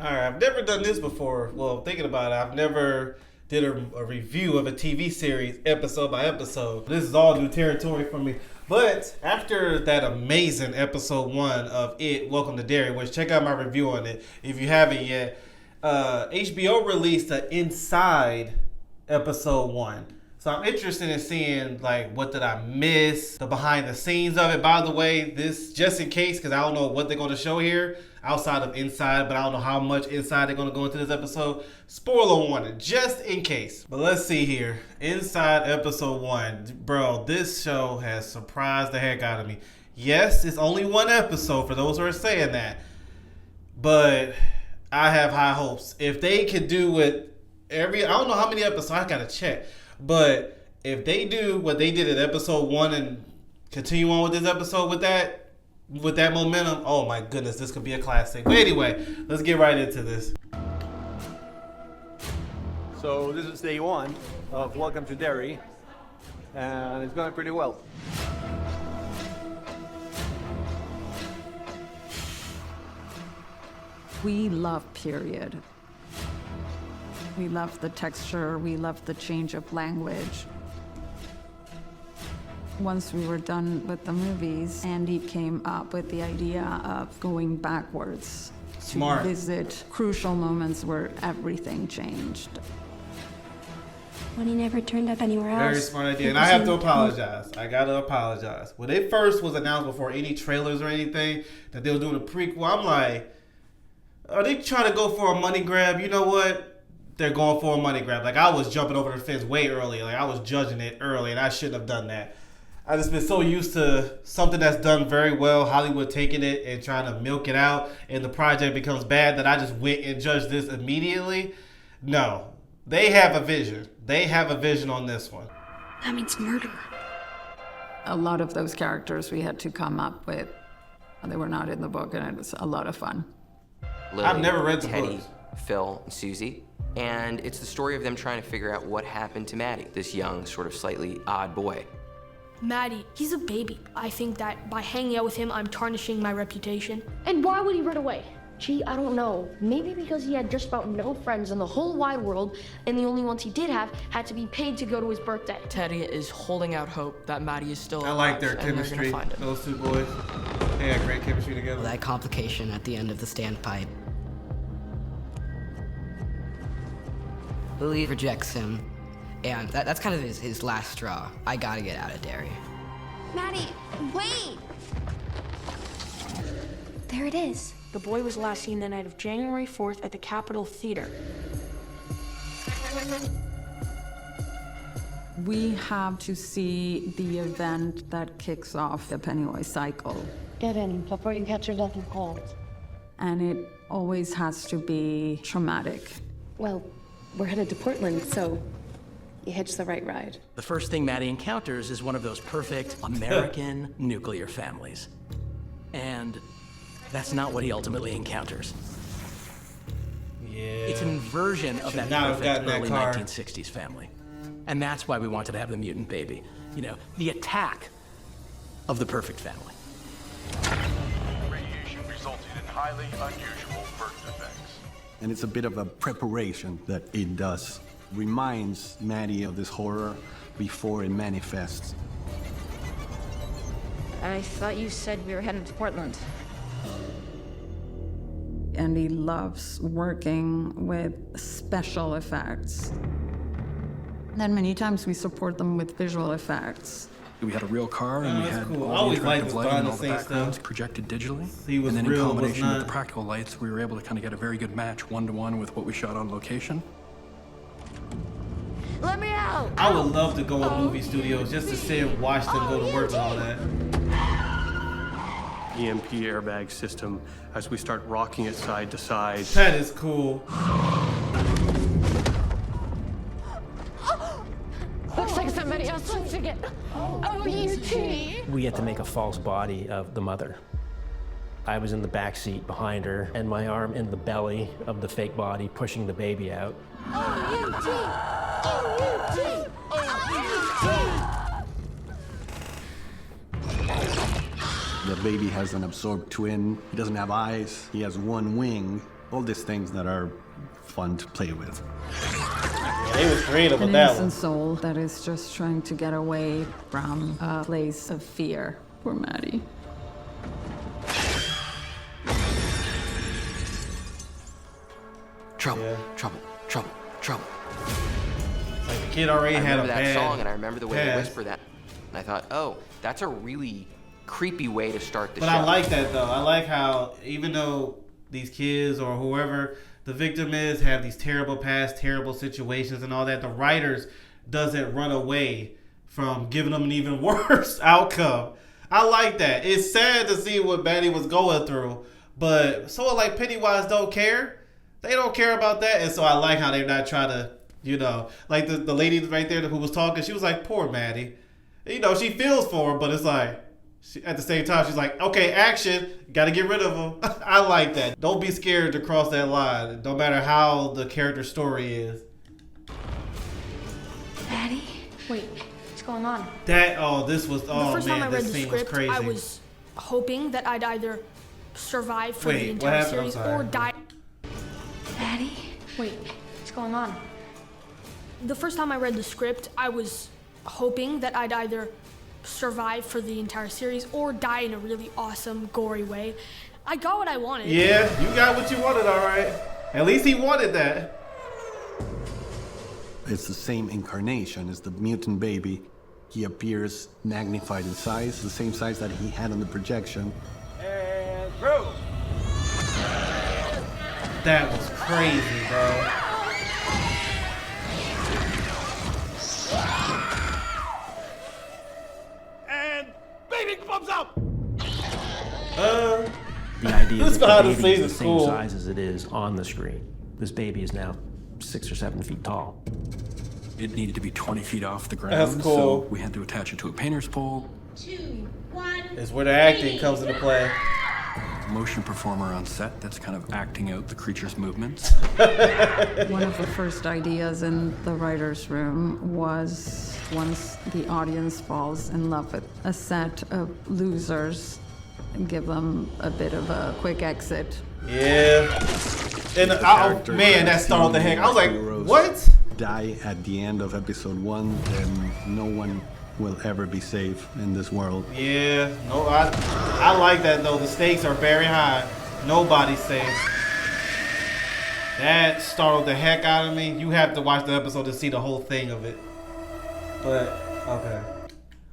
All right, I've never done this before. Well, thinking about it, I've never did a review of a TV series episode by episode. This is all new territory for me. But after that amazing episode 1 of It, Welcome to Derry, which check out my review on it if you haven't yet. HBO released the Inside episode 1. So I'm interested in seeing like what did I miss, the behind the scenes of it. By the way, this just in case, because I don't know what they're going to show here outside of Inside, but I don't know how much inside they're going to go into this episode. Spoiler warning, just in case. But let's see here. Inside episode 1. Bro, this show has surprised the heck out of me. Yes, it's only one episode for those who are saying that. But I have high hopes. If they could do it I don't know how many episodes, I got to check. But if they do what they did at episode 1 and continue on with this episode with that momentum, oh my goodness, this could be a classic. But anyway, let's get right into this. So this is day 1 of Welcome to Derry, and it's going pretty well. We love period. We love the texture, we love the change of language. Once we were done with the movies, Andy came up with the idea of going backwards. Smart. To visit crucial moments where everything changed. When he never turned up anywhere else. Very smart idea. And I have to apologize. I got to apologize. When it first was announced before any trailers or anything that they were doing a prequel, I'm like, are they trying to go for a money grab? You know what? They're going for a money grab. Like, I was jumping over the fence way early. Like, I was judging it early, and I shouldn't have done that. I just been so used to something that's done very well, Hollywood taking it and trying to milk it out, and the project becomes bad, that I just went and judged this immediately. No. They have a vision. They have a vision on this one. That means murder. A lot of those characters we had to come up with. They were not in the book, and it was a lot of fun. Lily, I've never read the Teddy, books. Phil, and Susie. And it's the story of them trying to figure out what happened to Maddie, this young, sort of slightly odd boy. Maddie, he's a baby. I think that by hanging out with him, I'm tarnishing my reputation. And why would he run away? Gee, I don't know. Maybe because he had just about no friends in the whole wide world, and the only ones he did have had to be paid to go to his birthday. Teddy is holding out hope that Maddie is still alive. I like their and they're chemistry, gonna find him. those two boys. They had great chemistry together. That complication at the end of the standpipe. Lily rejects him, and that's kind of his last straw. I gotta get out of Derry. Maddie, wait! There it is. The boy was last seen the night of January 4th at the Capitol Theater. We have to see the event that kicks off the Pennywise cycle. Get in before you catch your death in cold. And it always has to be traumatic. Well, we're headed to Portland, so you hitched the right ride. The first thing Maddie encounters is one of those perfect American nuclear families. And that's not what he ultimately encounters. Yeah. It's an inversion of that perfect early 1960s family. And that's why we wanted to have the mutant baby. You know, the attack of the perfect family. Radiation resulted in highly unusual birth defects. And it's a bit of a preparation that it does. Reminds Maddie of this horror before it manifests. I thought you said we were headed to Portland. And he loves working with special effects. Then many times we support them with visual effects. We had a real car, and we had cool. all the liked interactive lighting and all the behind-the-scenes backgrounds stuff. projected digitally. He was and then real, in combination was with the not. practical lights, we were able to kind of get a very good match, one-to-one, with what we shot on location. Let me out! I would love to go in movie studios just to sit and watch them go to work and all that. EMP airbag system as we start rocking it side to side. That is cool. Looks like somebody else wants to get OUT. We had to make a false body of the mother. I was in the back seat behind her, and my arm in the belly of the fake body, pushing the baby out. OUT! OUT! OUT! The baby has an absorbed twin. He doesn't have eyes. He has one wing. all these things that are fun to play with. Yeah, they was creative with An that innocent one. soul that is just trying to get away from a place of fear. Poor Maddie. Trouble, Yeah. trouble, trouble, trouble. Like the kid already I had a remember that bad song, and I remember the way they past. whisper that. And I thought, oh, that's a really creepy way to start the But show. I like that though. I like how even though these kids or whoever the victim is have these terrible past, terrible situations and all that, the writers doesn't run away from giving them an even worse outcome. I like that. It's sad to see what Maddie was going through, but someone like Pennywise don't care. They don't care about that, and so I like how they're not trying to, you know, like the lady right there who was talking, she was like, poor Maddie. You know, she feels for him, but it's like, at the same time, she's like, okay, action, gotta get rid of him. I like that. Don't be scared to cross that line, no matter how the character story is. Maddie? Wait, what's going on? This was, The oh first time I man, read this the scene was script, crazy. I was hoping that I'd either survive for the Wait, what entire happened? I'm series sorry. or die. Maddie? Wait, what's going on? The first time I read the script, I was hoping that I'd either survive for the entire series or die in a really awesome, gory way. I got what I wanted. Yeah, you got what you wanted, all right. At least he wanted that. It's the same incarnation as the mutant baby. He appears magnified in size, the same size that he had on the projection. And through. That was crazy, bro. And baby comes up. The idea This is that behind the the baby is scenes the is same cool. size as it is on the screen. This baby is now 6 or 7 feet tall. It needed to be 20 feet off the ground, That's cool. so we had to attach it to a painter's pole. 2, 1. It's where the acting comes into play. Motion performer on set that's kind of acting out the creature's movements. One of the first ideas in the writer's room was once the audience falls in love with a set of losers, and give them a bit of a quick exit. Yeah. And man, that startled the heck. I was like, what? Die at the end of episode 1, and no one will ever be safe in this world. Yeah, no, I like that though. The stakes are very high. Nobody's safe. That startled the heck out of me. You have to watch the episode to see the whole thing of it. But okay,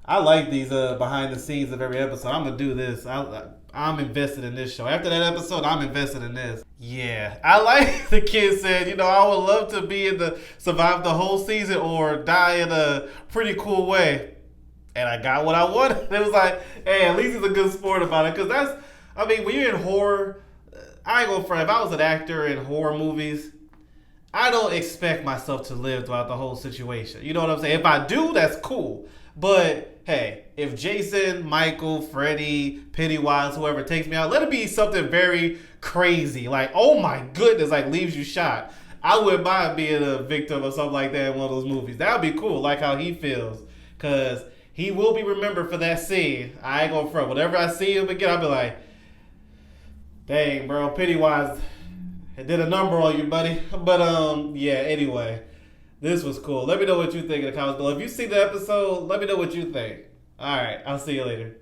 I like these behind the scenes of every episode. I'm gonna do this. I'm invested in this show. After that episode, I'm invested in this. Yeah, I like the kid said, you know, I would love to be survive the whole season or die in a pretty cool way. And I got what I wanted. It was like, hey, at least he's a good sport about it. Because when you're in horror, I ain't gonna front. If I was an actor in horror movies, I don't expect myself to live throughout the whole situation. You know what I'm saying? If I do, that's cool. But hey, if Jason, Michael, Freddy, Pennywise, whoever takes me out, let it be something very crazy. Like, oh my goodness, like leaves you shot. I wouldn't mind being a victim or something like that in one of those movies. That would be cool, like how he feels. Because he will be remembered for that scene. I ain't gonna front. Whenever I see him again, I'll be like, dang, bro, Pennywise did a number on you, buddy. But, yeah, anyway. This was cool. Let me know what you think in the comments below. If you see the episode, let me know what you think. All right, I'll see you later.